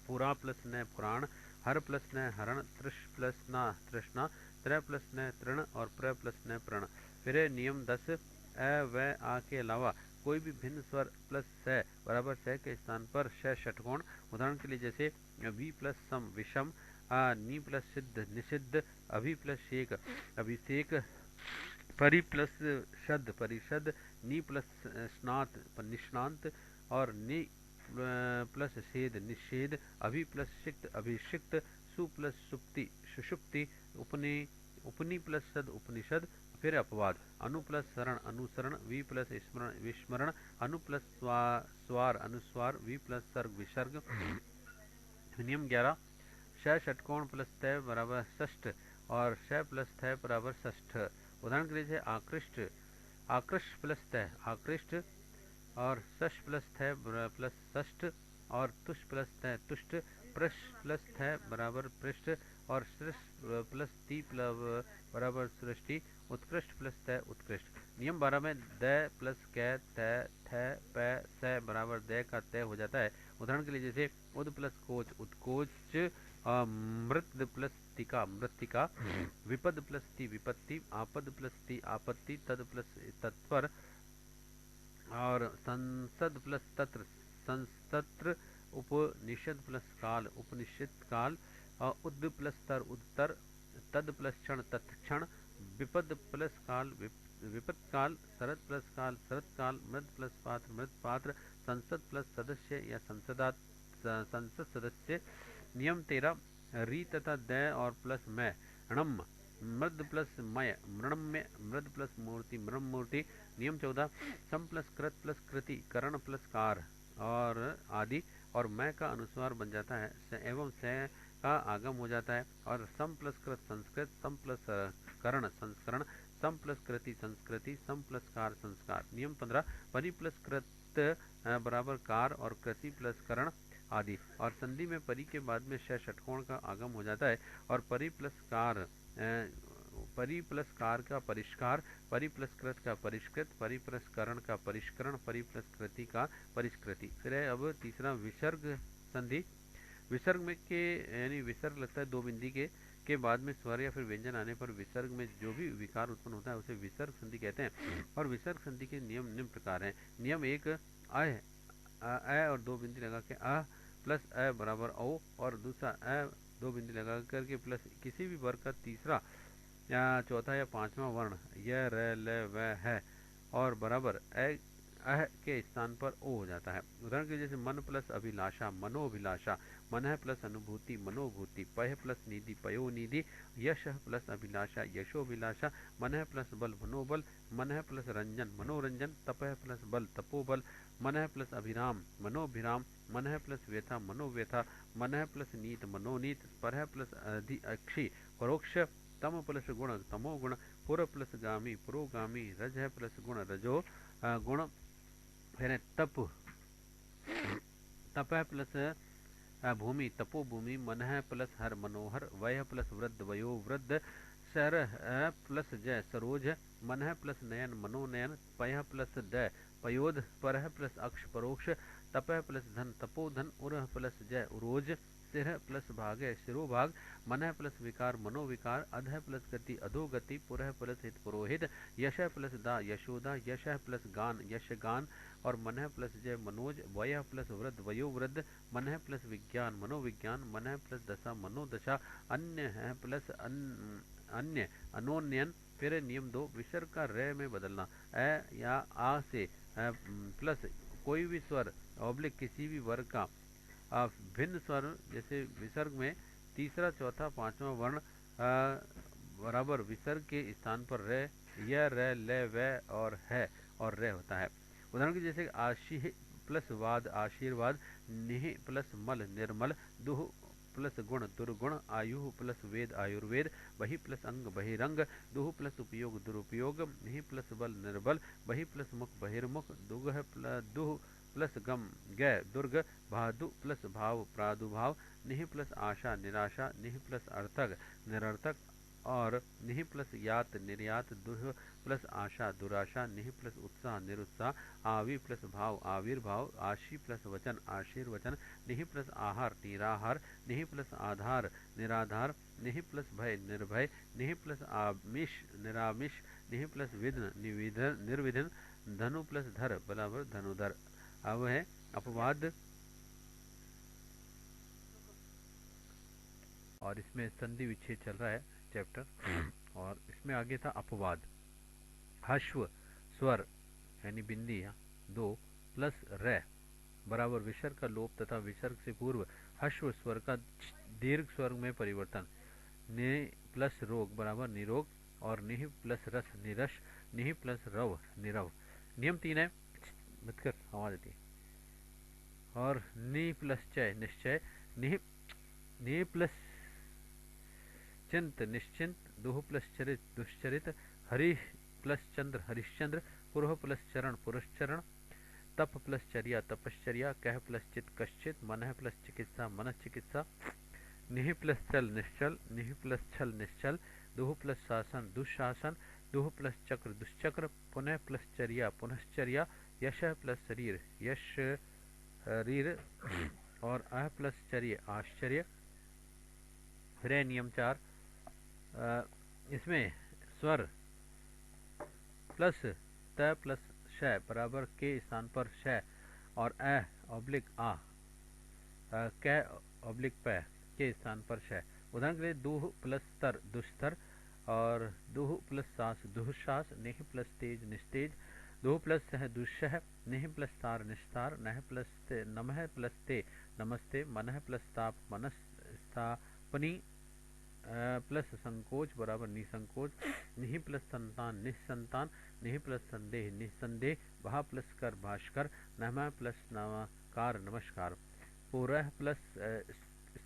पुरा प्लस न पुराण, हर प्लस न हरण, तृष प्लस न तृष्णा, त्र प्लस न तृण और प्र प्लस न प्रण। फिर नियम 10 अ व आ के अलावा कोई भी भिन्न स्वर प्लस स बराबर स के स्थान पर श षटकोण। उदाहरण के लिए जैसे वी प्लस सम विषम, नी प्लस सिद्ध निषिद्ध, अभि प्लस शेक अभिषेक, परि प्लस शब्द परिषद, नी प्लस स्नात निष्णांत और नि प्लस सेद निषेध, अभि प्लस सिक्त अभिषिक्त, सु प्लस सुप्ति सुषुप्ति, उपनि उपनि प्लस सद उपनिषद। फिर अपवाद अनु प्लस शरण अनुसरण, वी प्लस स्मरण विस्मरण, अनु प्लस स्वार अनुस्वार, वी प्लस सर्ग विसर्ग। नियम 11 श षटकोण प्लस तय बराबर षष्ठ और श प्लस थ बराबर षष्ठ। उदाहरण के लिए आकृष्ट आकृष्ट प्लस तय आकृष्ट और षष्ठ प्लस थ प्लस षष्ठ और तुष्ट प्लस तय तुष्ट, पृष्ठ प्लस थ बराबर पृष्ठ और सृष्ट प्लस ती बराबर सृष्टि, उत्कृष्ट प्लस तय उत्कृष्ट। नियम 12 में द प्लस कै त थ प स बराबर द का तय हो जाता है। उदाहरण के लिए जैसे उद प्लस कोच उत्कोच, मृत प्लस टिका मृतिका, विपद प्लस ती विपत्ति, आपद प्लस ती आपत्ति, तद प्लस तत्पर और संसद प्लस तत्र संस्तत्र, उपनिषद प्लस काल उपनिषद काल, उद प्लस तर उत्तर, तद प्लस क्षण तत्क्षण, विपद प्लस काल विपद काल, शरद प्लस काल शरद काल, मृद प्लस पात्र मृद पात्र, संसद प्लस सदस्य या संसद सदस्य। नियम 13 री तथा द और प्लस मैं णम, मृद प्लस मय मृणम्य, मृद प्लस मूर्ति मृम मूर्ति। नियम 14 सम प्लस कृत प्लस कृति करण प्लस कार और आदि, और मैं का अनुस्वार बन जाता है एवं से का आगम हो जाता है, और सम प्लस कृत संस्कृत, सम प्लस करण संस्करण, सम प्लस कृति संस्कृति, सम प्लस कार संस्कार। नियम 15 परि प्लस कृत बराबर कार और कृति प्लस करण आदि, और संधि में परि के बाद में श षटकोण का आगम हो जाता है, और परि प्लस कार का परिष्कार, परि प्लस कृत का परिष्कृत, परि प्लस करण का परिष्करण, परि प्लस कृति का परिष्कृति। फिर है अब तीसरा विसर्ग संधि। विसर्ग में के यानी विसर्ग लगता है दो बिंदी के बाद में स्वर या फिर व्यंजन आने पर विसर्ग में जो भी विकार उत्पन्न होता है उसे विसर्ग संधि कहते हैं। और विसर्ग संधि के नियम निम्न प्रकार हैं। नियम 1 अ और दो बिंदी लगा के अ प्लस अ बराबर ओ, और दूसरा अ दो बिंदी लगा करके प्लस किसी भी वर्ग का तीसरा या चौथा या पांचवा वर्ण य र ल व है और बराबर अह के स्थान पर ओ हो जाता है। उदाहरण के जैसे मन प्लस अभिलाषा मनोभिलाषा, मन है प्लस अनुभूति मनोभूति, पय प्लस निधि पयो निधि, यश प्लस अभिलाषा यशोभिलाषा, मन है प्लस बल मनोबल, मन है प्लस रंजन मनोरंजन, तप है प्लस बल तपोबल, मन है प्लस अभिराम मनोभिराम, मन है प्लस व्यथा मनोव्यथा, मन है प्लस नीत मनोनीत, पर है प्लस अक्षी परोक्ष, तम प्लस गुण तमो गुण, पुर प्लस गामी पुरोगामी, रज है प्लस गुण रजो गुण। फिर तप तप है प्लस भूमि तपो भूमि, मन है प्लस हर मनोहर, वय प्लस वृद्ध वयो वृद्ध, सर प्लस जय सरोज, मन है प्लस नयन मनोनयन, पय प्लस द पयोध, पर है प्लस अक्ष परोक्ष, तप है प्लस धन तपोधन, उर प्लस जय उरोज, सिर प्लस भाग है शिरोभाग, मन है प्लस विकार मनोविकार, अध है प्लस गति अधोगति, पुर है प्लस हित पुरोहित, यश है प्लस दा यशोदा, यश है प्लस गान यश गान, और मन है प्लस जय मनोज, वय प्लस वृद्ध वयो वृद्ध, मन है प्लस विज्ञान मनोविज्ञान, मन है प्लस दशा मनोदशा, अन्य है प्लस अन्य अनोन्यन। फिर नियम 2 विसर्ग का रे में बदलना। अ या आ से प्लस कोई भी स्वर ऑब्लिक किसी भी वर्ग का भिन्न स्वर, जैसे विसर्ग में तीसरा चौथा पांचवा वर्ण बराबर विसर्ग के स्थान पर रे य र ल व और है और रे होता है। उदाहरण के जैसे आशी प्लस वाद आशीर्वाद, निह प्लस मल निर्मल, दुह प्लस गुण दुर्गुण, आयु प्लस वेद आयुर्वेद, बहि प्लस अंग बहिरंग, दुह प्लस उपयोग दुरुपयोग, निह प्लस बल निर्बल, बहि प्लस मुख बहिर्मुख, दुह प्लस गम गय दुर्ग, भादु प्लस भाव प्रादुर्भाव, निह प्लस आशा निराशा, निह प्लस अर्थक निरर्थक, और निह प्लस यात निर्यात, दुह प्लस आशा दुराशा, निह प्लस उत्साह निरुत्साह, आवि प्लस भाव आविर्भाव, आशी प्लस वचन आशीर्वचन, निह प्लस आहार निराहार, निह प्लस आधार निराधार, निह प्लस भय निर्भय, निह प्लस आमिष निरामिष, निह प्लस विघ्न निर्विघ्न, धनु प्लस धर बराबर धनुधर। अब है अपवाद, और इसमें संधि विच्छेद चल रहा है चैप्टर। और इसमें आगे था अपवाद। हश्व स्वर यानी बिंदी दो प्लस रे बराबर विसर्ग का लोप तथा विसर्ग से पूर्व हश्व स्वर का दीर्घ स्वर में परिवर्तन। नि प्लस रोग बराबर निरोग, और निह प्लस रस निरस, निह प्लस रव निरव। नियम 3 है, मत कर आवाज आती है। और नि प्लस चय निश्चय, निह नि प्लस चिंत निश्चिंत, दुह प्लस चरित दुश्चरित, हरि प्लस चंद्र हरिश्चंद्र, पुरुह प्लस चरण पुरश्चरण, तप प्लस चर्या तपश्चर्या, कह प्लस चित कश्चित, मन प्लस चिकित्सा मन चिकित्सा, निह प्लस चल निश्चल, निह प्लस छल निश्चल, दुह प्लस शासन दुशासन, दुह प्लस चक्र दुश्चक्र, पुनः प्लस चर्या पुनश्चर्या, यश प्लस शरीर यश शरीर, और अह प्लस चर्य आश्चर्य। फिर नियम 4, इसमें स्वर प्लस त प्लस श बराबर के स्थान पर श, और अ ऑब्लिक आ क ऑब्लिक प के स्थान पर श। उदाहरण के लिए दुह प्लस तर दुस्तर, और दुह प्लस सास दुहसास, नेह प्लस तेज निस्तेज, दुह प्लस सह दुस्सह, नेह प्लस तार निस्तार, नह प्लस नमः प्लस ते नमस्ते, मनः प्लस ताप मनस्तापनी, प्लस संकोच बराबर निसंकोच, निह प्लस संतान निसंतान, निह प्लस संदेह निसंदेह, भा प्लस कर भास्कर, नमः प्लस नमकार नमस्कार, पुरह प्लस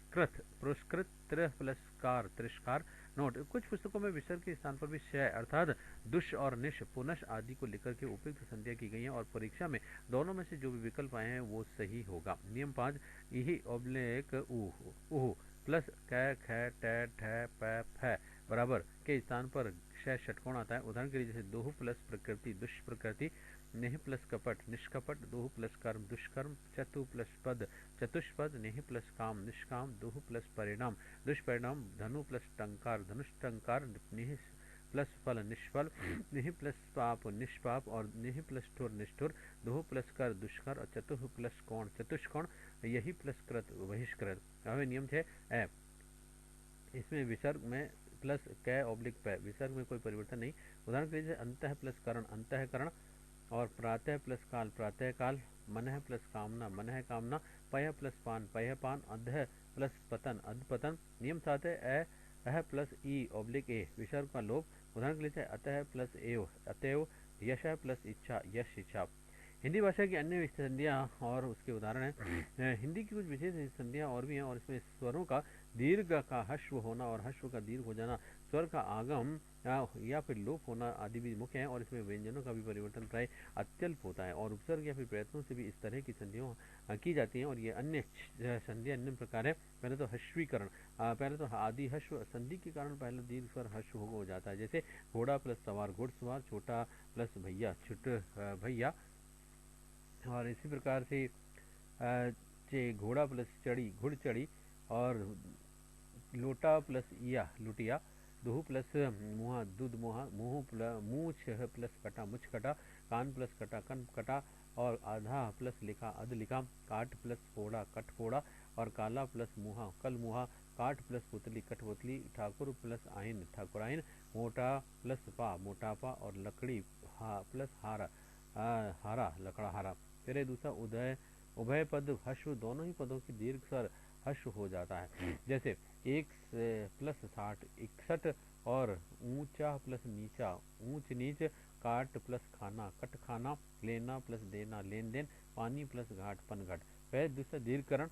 स्कृत पुरस्कृत, त्रिह प्लस कार तिरस्कार। नोट, कुछ पुस्तकों में विसर्ग के स्थान पर भी शय अर्थात दुष और निश पुनश आदि को लेकर के उपयुक्त संध्या की गई है, और परीक्षा में दोनों में से जो भी विकल्प आए हैं वो सही होगा। नियम 5, यही ऑब्लिक उह प्लस क ख ट ठ प फ बराबर के स्थान पर श षटकोण आता है। उदाहरण के लिए जैसे दोह प्लस प्रकृति दुष्प्रकृति, नेह प्लस कपट निष्कपट, दोह प्लस कर्म दुष्कर्म, चतु प्लस पद चतुष्पद, नेह प्लस काम निष्काम, दोह प्लस परिणाम दुष्परिणाम, धनु प्लस टंकार धनुष्टंकार, नेह प्लस फल निष्फल, नेह प्लस पाप निष्पाप, और नेह प्लस ठुर निष्ठुर, दोह प्लस कर दुष्कर, और चतुह प्लस कोण चतुष्कोण, यही प्लस कृत बहिष्कृत। हमें नियम 6 इसमें विसर्ग में प्लस क ऑब्लिक प, विसर्ग में कोई परिवर्तन नहीं। उदाहरण के लिए अंतः प्लस करण अंतःकरण, और प्रातः प्लस काल प्रातः काल, मनः प्लस कामना मनः कामना, पय प्लस पान पय पान, अधः प्लस पतन अध पतन। नियम 7 है अह प्लस ई ऑब्लिक ए, विसर्ग का लोप। उदाहरण के लिए अतः प्लस एव अतएव, यश प्लस इच्छा यश इच्छा। हिंदी भाषा की अन्य संधियाँ और उसके उदाहरण हैं। हिंदी की कुछ विशेष संधियाँ और भी हैं, और इसमें स्वरों का दीर्घ का हश्व होना और हश्व का दीर्घ हो जाना, स्वर का आगम या फिर लोप होना आदि भी मुख्य है, और इसमें व्यंजनों का भी परिवर्तन प्राय अत्यल्प होता है, और उपसर्ग या फिर प्रयत्नों से भी इस तरह की संधियों की जाती हैं। और ये अन्य संधियाँ अन्य प्रकार है। पहले तो हश्वीकरण, पहले तो आदि हश्व संधि के कारण पहले दीर्घ स्वर हश्व हो जाता है, जैसे घोड़ा प्लस सवार घुड़सवार, छोटा प्लस भैया छुट भैया। और इसी प्रकार से घोड़ा प्लस चढ़ी घुड़ चढ़ी, और लोटा प्लस या लुटिया, दोह प्लस मुहा दूध मुहा, मूछ प्लस कटा मुछ कटा, कान प्लस कटा कन कटा, और आधा प्लस लिखा अध लिखा, काट प्लस फोड़ा कट फोड़ा, और काला प्लस मुहा कल मुहा, काठ प्लस पुतली कठपुतली, ठाकुर प्लस आइन ठाकुराइन, मोटा प्लस पा मोटापा, और लकड़ी प्लस हारा हारा लकड़ाहारा। फिर दूसरा उदय उभय पद हश्व, दोनों ही पदों की दीर्घ स्वर हश्व हो जाता है, जैसे 1 प्लस 60 61, और ऊंचा प्लस नीचा ऊंच नीच, काट प्लस खाना कट खाना, लेना प्लस देना लेन देन, पानी प्लस घाट पन घट। फिर दूसरा दीर्घकरण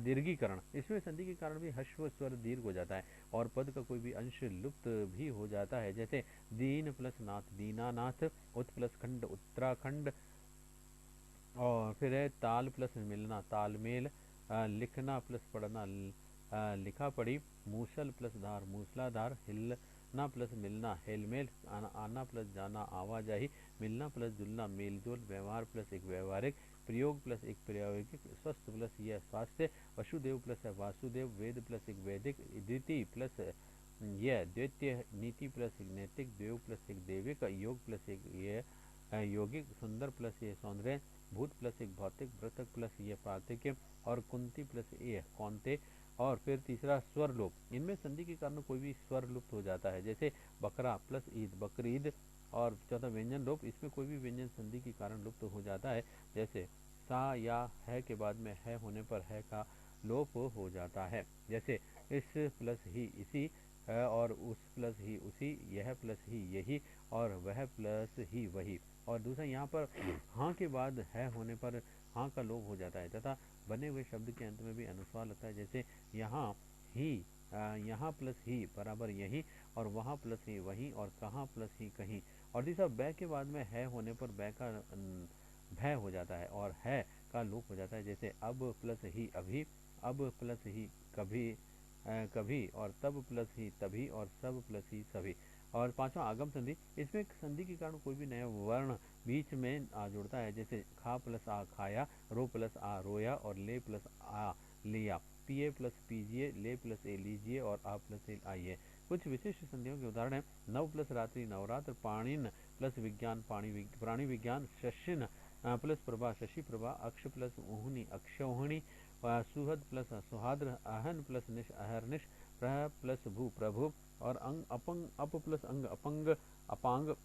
दीर्घीकरण, इसमें संधि के कारण भी हश्व स्वर दीर्घ हो जाता है, और पद का कोई भी अंश लुप्त भी हो जाता है, जैसे दीन प्लस नाथ दीनानाथ, उत प्लस खंड उत्तराखंड, और फिर है ताल प्लस मिलना तालमेल, लिखना प्लस पढ़ना लिखा पढ़ी, मूसल प्लस धार मूसलाधार, हिलना प्लस मिलना हेलमेल, आना प्लस जाना आवाजाही, मिलना प्लस जुलना मेलजोल, व्यवहार प्लस एक व्यवहारिक, प्रयोग प्लस एक प्रायोगिक, स्वस्थ प्लस यह स्वास्थ्य, वसुदेव प्लस वासुदेव, वेद प्लस एक वैदिक, द्वितीय प्लस यह द्वितीय, नीति प्लस एक नैतिक, देव प्लस एक देविक, योग प्लस एक यह यौगिक, सुंदर प्लस ये सौंदर्य, भूत प्लस एक भौतिक, मृतक प्लस ये पार्थिक, और कुंती प्लस ये कौनते। और फिर तीसरा स्वर लोप, इनमें संधि के कारण कोई भी स्वर लुप्त हो जाता है, जैसे बकरा प्लस ईद बकरीद। और चौथा व्यंजन लोप, इसमें कोई भी व्यंजन संधि के कारण लुप्त हो जाता है, जैसे सा या है के बाद में है होने पर है का लोप हो जाता है, जैसे इस प्लस ही इसी, और उस प्लस ही उसी, यह प्लस ही यही, और वह प्लस ही वही। और दूसरा यहाँ पर हाँ के बाद है होने पर हाँ का लोप हो जाता है, तथा बने हुए शब्द के अंत में भी अनुस्वार लगता है, जैसे यहाँ ही, यहाँ प्लस ही बराबर यही, और वहाँ प्लस ही वहीं, और कहाँ प्लस ही कहीं। और तीसरा बै के बाद में है होने पर बै का भय हो जाता है और है का लोप हो जाता है, जैसे अब प्लस ही अभी, अब प्लस ही कभी कभी, और तब प्लस ही तभी, और सब प्लस ही सभी। और पांचवा आगम संधि, इसमें संधि के कारण कोई भी नया वर्ण बीच में आ जुड़ता है, जैसे खा प्लस आ खाया, रो प्लस आ रोया, और ले प्लस आ लिया, पिए प्लस पीजिए, ले प्लस ए लीजिए, और आ प्लस ए आइए। कुछ विशिष्ट संधियों के उदाहरण है नव प्लस रात्रि नवरात्र, पाणिन प्लस विज्ञान प्राणी विज्ञान, शशिन प्लस प्रभा शशि प्रभा, अक्ष प्लस ऊहनी अक्षौहिणी, सुहद प्लस सुहाद्र, अहन प्लस निश अहरनिश, प्रह प्लस भू प्रभु, और अंग अपंग अप प्लस अंग अपंग अपांग,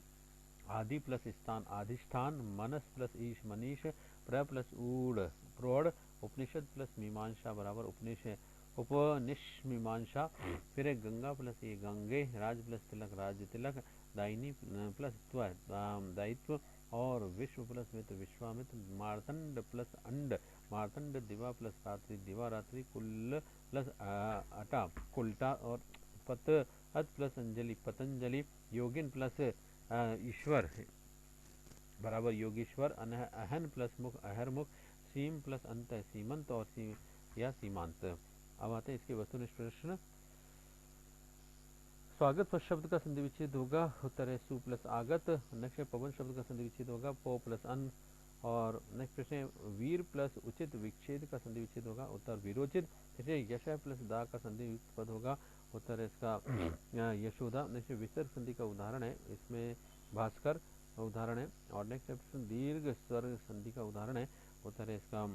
आदि प्लस स्थान आधिष्ठान, मनस प्लस ईश मनीष, प्र प्लस ऊढ़ प्रौढ़, उपनिषद प्लस मीमांसा बराबर उपनिषद उपनिषमीमांसा। फिर है गंगा प्लस ये गंगे, राज प्लस तिलक राज तिलक, दायिनी प्लस त्व दायित्व, और विश्व प्लस मित्र विश्वामित्र, मार्तंड प्लस अंड मार्तंड, दिवा प्लस रात्रि दिवा रात्रि, कुल प्लस अटा कुल्टा, और पत अत प्लस अंजलि पतंजलि, योगिन प्लस ईश्वर बराबर योगेश्वर, अहन प्लस मुख अहरमुख, सीम प्लस अंत सीमंत, और या सीमांत। अब आते हैं इसके वस्तुनिष्ठ प्रश्न। स्वागत पर शब्द का संधि विच्छेद होगा, उत्तर है सु प्लस आगत। नेक्स्ट है पवन शब्द का संधि विच्छेद होगा, पो प्लस अन। और नेक्स्ट प्रश्न है वीर प्लस उचित विच्छेद का संधि विच्छेद होगा, उत्तर वीरोचित। जैसे यश प्लस दा का संधि पद होगा, उत्तर है इसका यशोदा। नेक्स्ट विसर्ग संधि का उदाहरण है, इसमें भास्कर उदाहरण है। और नेक्स्ट प्रश्न दीर्घ स्वर संधि का उदाहरण है, उत्तर है इसका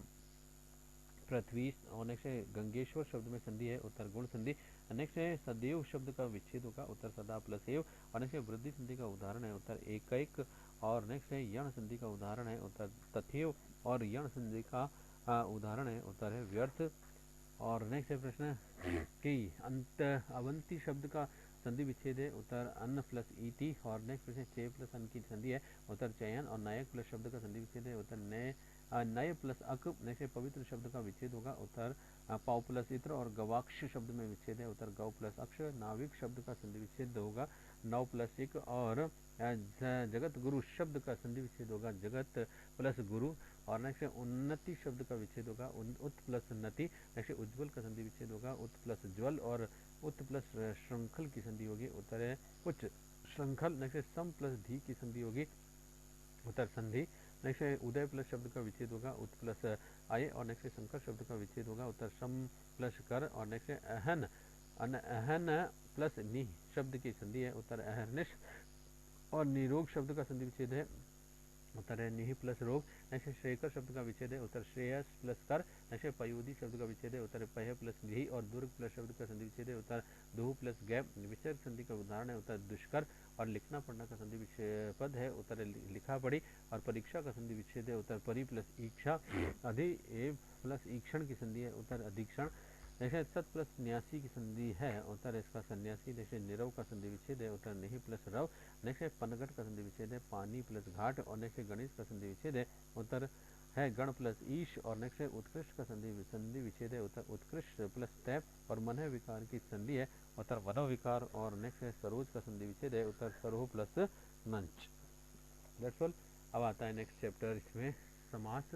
पृथ्वी। और नेक्स्ट है गंगेश्वर शब्द में संधि है, उत्तर गुण संधि। नेक्स्ट है सदैव शब्द का विच्छेद होगा, उत्तर सदा प्लस एव। और नेक्स्ट है वृद्धि संधि का उदाहरण है, उत्तर एक। और नेक्स्ट है यण संधि का उदाहरण है, उत्तर तथैव। और यण संधि का उदाहरण है, उत्तर है व्यर्थ। और नेक्स्ट है प्रश्न कि अंत अवंती शब्द का संधि विच्छेद है, उत्तर अन्न प्लस ईति। और नेक्स्ट प्रश्न चे प्लस अन्न की संधि है, उत्तर चयन। और नायक प्लस शब्द का संधि विच्छेद है, उत्तर नय नय प्लस अक। नेक्स्ट पवित्र शब्द का विच्छेद होगा, उत्तर पाव प्लस इत्र। और गवाक्ष शब्द में विच्छेद है, उत्तर गौ प्लस अक्ष। नाविक शब्द का संधि विच्छेद होगा, नौ प्लस एक। और जगत गुरु शब्द का संधि विच्छेद होगा, जगत प्लस गुरु। और नेक्स्ट उन्नति शब्द का विच्छेद होगा, उत प्लस नति। नेक्स्ट उज्ज्वल का संधि विच्छेद होगा, उत प्लस ज्वल। और उत प्लस श्रृंखल की संधि होगी, उत्तर है उच्च श्रृंखल। नेक्स्ट सम प्लस धी की संधि होगी, उत्तर संधि। नेक्स्ट उदय प्लस शब्द का विच्छेद होगा, उत प्लस आय। और नेक्स्ट शंकर शब्द का विच्छेद होगा, उत्तर सम प्लस कर। और नेक्स्ट अहन अहन प्लस नि शब्द की संधि है, उत्तर अहरनिश। और निरोग शब्द का संधि विच्छेद है, उत्तर है निहि प्लस रोग। नेक्स्ट श्रेयकर शब्द का विच्छेद है, उत्तर श्रेयस प्लस कर। नेक्स्ट पयोधी शब्द का विच्छेद है, उत्तर पय प्लस घी। और दुर्ग प्लस शब्द का संधि विच्छेद है, उत्तर दुह प्लस गैप। विसर्ग संधि का उदाहरण है, उत्तर दुष्कर। और लिखना पढ़ना का संधि पद है, उत्तर लिखा पढ़ी। और परीक्षा का संधि विच्छेद है, उत्तर परि प्लस ईक्षा। अधि प्लस ईक्षण की संधि है, उत्तर अधीक्षण। नेक्स्ट सत प्लस न्यासी की संधि है, उत्तर इसका सन्यासी। नेक्स्ट निरव का संधि विच्छेद है, उत्तर नहीं प्लस रव। नेक्स्ट पनघट का संधि विच्छेद है, पानी प्लस घाट। और नेक्स्ट गणेश का संधि विच्छेद है, उत्तर है गण प्लस ईश। और नेक्स्ट उत्कृष्ट का संधि विच्छेद है, उत्तर उत्कृष्ट प्लस तैप। और मन विकार की संधि है, उत्तर मनोविकार। और नेक्स्ट है सरोज का संधि विच्छेद है, उत्तर सरोह प्लस मंच। That's all. अब आता है नेक्स्ट चैप्टर, इसमें समास।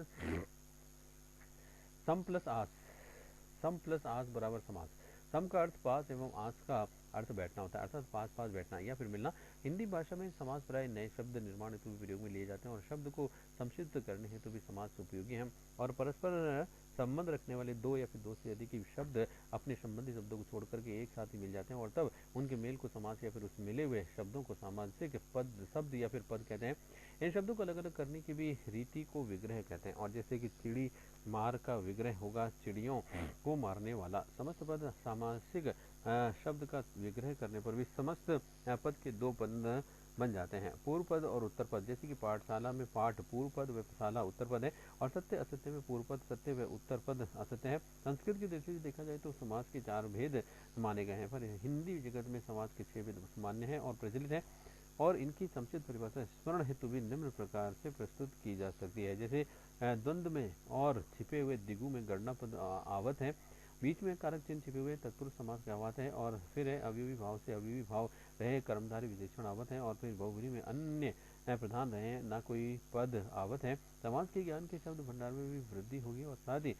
सम प्लस आस बराबर समास। सम का अर्थ पास एवं आस का अर्थ बैठना होता है, अर्थात पास पास बैठना या फिर मिलना। हिंदी भाषा में समास प्राय नए शब्द निर्माण हेतु प्रयोग में लिए जाते हैं और शब्द को संक्षिप्त करने हेतु भी समास उपयोगी हैं। और परस्पर संबंध रखने वाले दो या फिर दो से अधिक शब्द अपने संबंधी शब्दों को छोड़ करके एक साथ ही मिल जाते हैं और तब उनके मेल को समास या फिर उस मिले हुए शब्दों को सामासिक पद शब्द या फिर पद कहते हैं। इन शब्दों को अलग अलग करने की भी रीति को विग्रह कहते हैं। और जैसे कि चिड़ी मार का विग्रह होगा चिड़ियों को मारने वाला। समस्त पद सामासिक शब्द का विग्रह करने पर भी समस्त पद के दो पद बन जाते हैं। पूर्व पद और उत्तर पद, जैसे कि पाठशाला में पाठ पूर्व पद व शाला उत्तर पद है और सत्य असत्य में पूर्व पद सत्य व उत्तर पद असत्य है। संस्कृत की दृष्टि से देखा जाए तो समाज के 4 भेद माने गए हैं, पर हिंदी जगत में समाज के 6 भेद मान्य है और प्रचलित है। और इनकी संक्षिप्त परिभाषा स्मरण हेतु भी निम्न प्रकार से प्रस्तुत की जा सकती है। जैसे द्वंद्व में और छिपे हुए दिगु में गणना पद आवत है, बीच में कारक चिन्ह छिपे हुए तत्पुरुष समास का आवत है और फिर है अवयवी भाव से अवयवी भाव रहे कर्मधारी विशेषण आवत है और फिर बहुब्री में अन्य प्रधान रहे ना कोई पद आवत है। समाज के ज्ञान के शब्द भंडार में भी वृद्धि होगी और साथ ही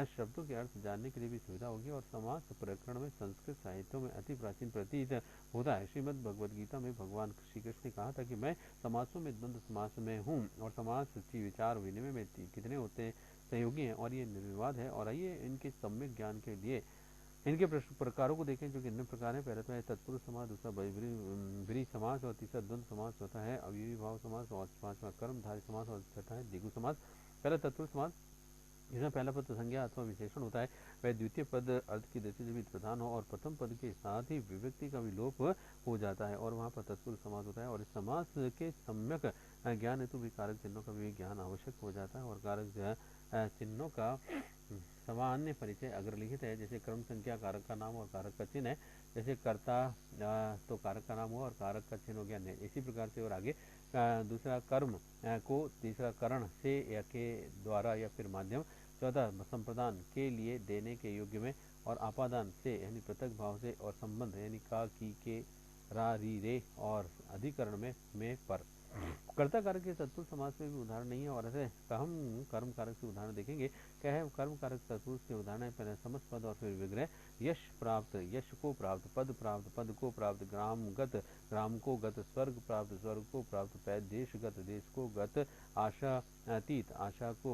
शब्दों के अर्थ जानने के लिए भी सुविधा होगी। और समास प्रकरण में संस्कृत साहित्यों में अति प्राचीन प्रतीत होता है। श्रीमद् भगवद गीता में भगवान श्री कृष्ण ने कहा था कि मैं समासों में द्वंद्व समास में हूँ और समास विचार विनिमय में कितने होते हैं सहयोगी हैं और ये निर्विवाद है। और आइए इनके सम्यक ज्ञान के लिए इनके प्रकारों को देखें जो कि निम्न प्रकार है। पहला तो है तत्पुरुष समास, दूसरा ब्री समास और तीसरा द्वंद्व समास, चौथा है अवयवी भाव समास और पांचवा कर्मधारय समास और छठा है द्विगु समास। पहला तत्पुरुष समास, जिसमें पहला पद संज्ञा अथवा विशेषण होता है वह द्वितीय पद अर्थ की दृष्टि से भी प्रधान हो और प्रथम पद के साथ ही विभक्ति का भी लोप हो जाता है और वहाँ पर तत्पुरुष समास होता है। और इस समास के सम्यक ज्ञान हेतु भी कारक चिन्हों का भी ज्ञान आवश्यक हो जाता है और कारक चिन्हों का सामान्य परिचय अग्रलिखित है। जैसे क्रम संख्या कारक का नाम और कारक का चिन्ह है, जैसे कर्ता तो कारक का नाम हुआ और कारक का चिन्ह हो गया ने। इसी प्रकार से और आगे दूसरा कर्म को, तीसरा करण से या के द्वारा या फिर माध्यम, चौथा संप्रदान के लिए देने के योग्य में और आपादान से यानी पृथक भाव से और संबंध यानी का की के रा री रे और अधिकरण में पर। कर्ता कारक के तत्पुरुष समास में भी उदाहरण नहीं है और ऐसे हम कर्म कारक से उदाहरण देखेंगे। क्या है कर्म कारक तत्पुरुष के उदाहरण है, पहले समस्त पद और फिर विग्रह। यश प्राप्त, यश को प्राप्त, पद प्राप्त, पद को प्राप्त, ग्राम गत, ग्राम को गत, स्वर्ग प्राप्त, स्वर्ग को प्राप्त, देश गत, देश को गत, आशा अतीत, आशा को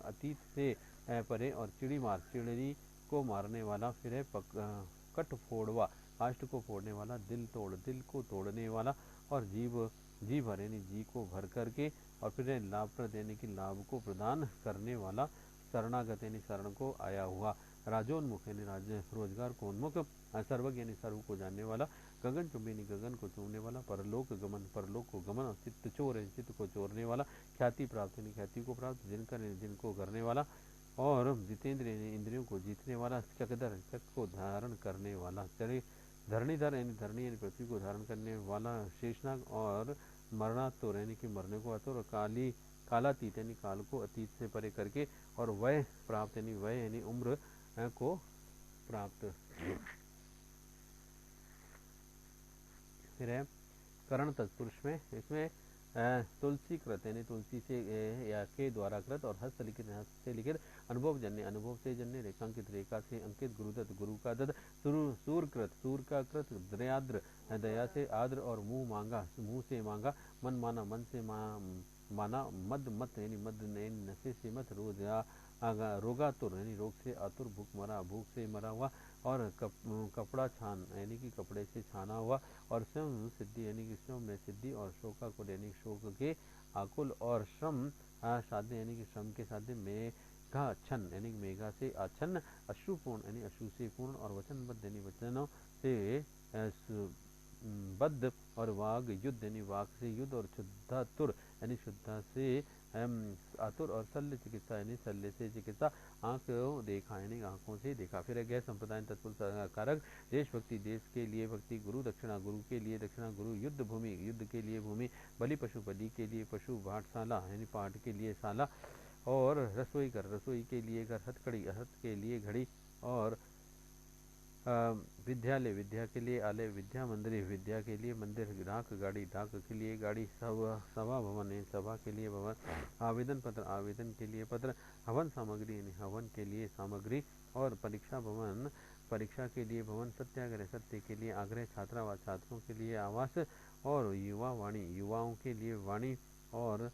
अतीत से परे और चिड़ी मार, चिड़ी को मारने वाला। फिर है कट फोड़वा, काष्ठ को फोड़ने वाला, दिल तोड़, दिल को तोड़ने वाला और जीव जी भर यानी जी को भर करके और फिर लाभप्रद यानी कि लाभ को प्रदान करने वाला, शरणागत यानी शरण को आया हुआ, राजोन्मुख यानी राज्य रोजगार को उन्मुख, सर्वज्ञ यानी सर्व को जानने वाला, गगन चुंबी यानी गगन को चूमने वाला, परलोक गमन, परलोक को गमन और चित्त चोर यानी चित्त को चोरने वाला, ख्याति प्राप्त यानी ख्याति को प्राप्त, जिनकर यानी जिनको करने वाला और जितेंद्र यानी इंद्रियों को जीतने वाला, चकधर चक को धारण करने वाला, चरे धरणीधर यानी धरणी यानी पृथ्वी को धारण करने वाला, शेषनाग और मरणातुर यानी कि मरने को आतुर और कालातीत यानी काल को अतीत से परे करके और वय प्राप्त यानी वय यानी उम्र को प्राप्त। फिर है करण तत्पुरुष में, इसमें तुलसी कृत यानी तुलसी से या के द्वारा कृत और हस्तलिखित हस्त से लिखित, अनुभव जन्य अनुभव से जन्य, रेखांकित रेखा से अंकित, गुरुदत्त गुरु का दत्त, सूरकृत सूर का कृत, दयाद्र दया से आद्र और मुंह मांगा मुंह से मांगा, मन माना मन से माना, मद मत यानी मद नशे से मत, रोगातुर यानी रोग से आतुर, भूख मरा भूख से मरा हुआ और कपड़ा छान यानी कि कपड़े से छाना हुआ और स्वयं सिद्धि यानी कि स्वयं में सिद्धि और शोकाकुल यानी शोक के आकुल और श्रम साध्य यानी कि श्रम के साध्य, मेघा छन यानी मेघा से आच्छन्न, अश्रुपूर्ण यानी अश्रु से पूर्ण और वचनबद्ध यानी वचनों से बद्ध और वाग युद्ध यानी वाक से युद्ध और शुद्धातुर यानी शुद्धा से आतुर और शल्य चिकित्सा यानी शल्य से चिकित्सा, आंख देखा यानी आंखों से देखा। फिर गैर संप्रदाय तत्पुरुष कारक, देशभक्ति देश के लिए भक्ति, गुरु दक्षिणा गुरु के लिए दक्षिणा, गुरु युद्ध भूमि युद्ध के लिए भूमि, बलि पशु बलि के लिए पशु, पाठशाला यानी पाठ के लिए शाला और रसोई घर रसोई के लिए घर, हथकड़ी हथ के लिए घड़ी और विद्यालय विद्या के लिए आलय, विद्या मंदिर विद्या के लिए मंदिर, डाक गाड़ी डाक के लिए गाड़ी, सभा भवन सभा के लिए भवन, आवेदन पत्र आवेदन के लिए पत्र, हवन सामग्री यानी हवन के लिए सामग्री और परीक्षा भवन परीक्षा के लिए भवन, सत्याग्रह सत्य के लिए आग्रह, छात्रावास छात्रों के लिए आवास, और युवा वाणी युवाओं के लिए वाणी, और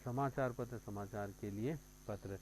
समाचार पत्र समाचार के लिए पत्र।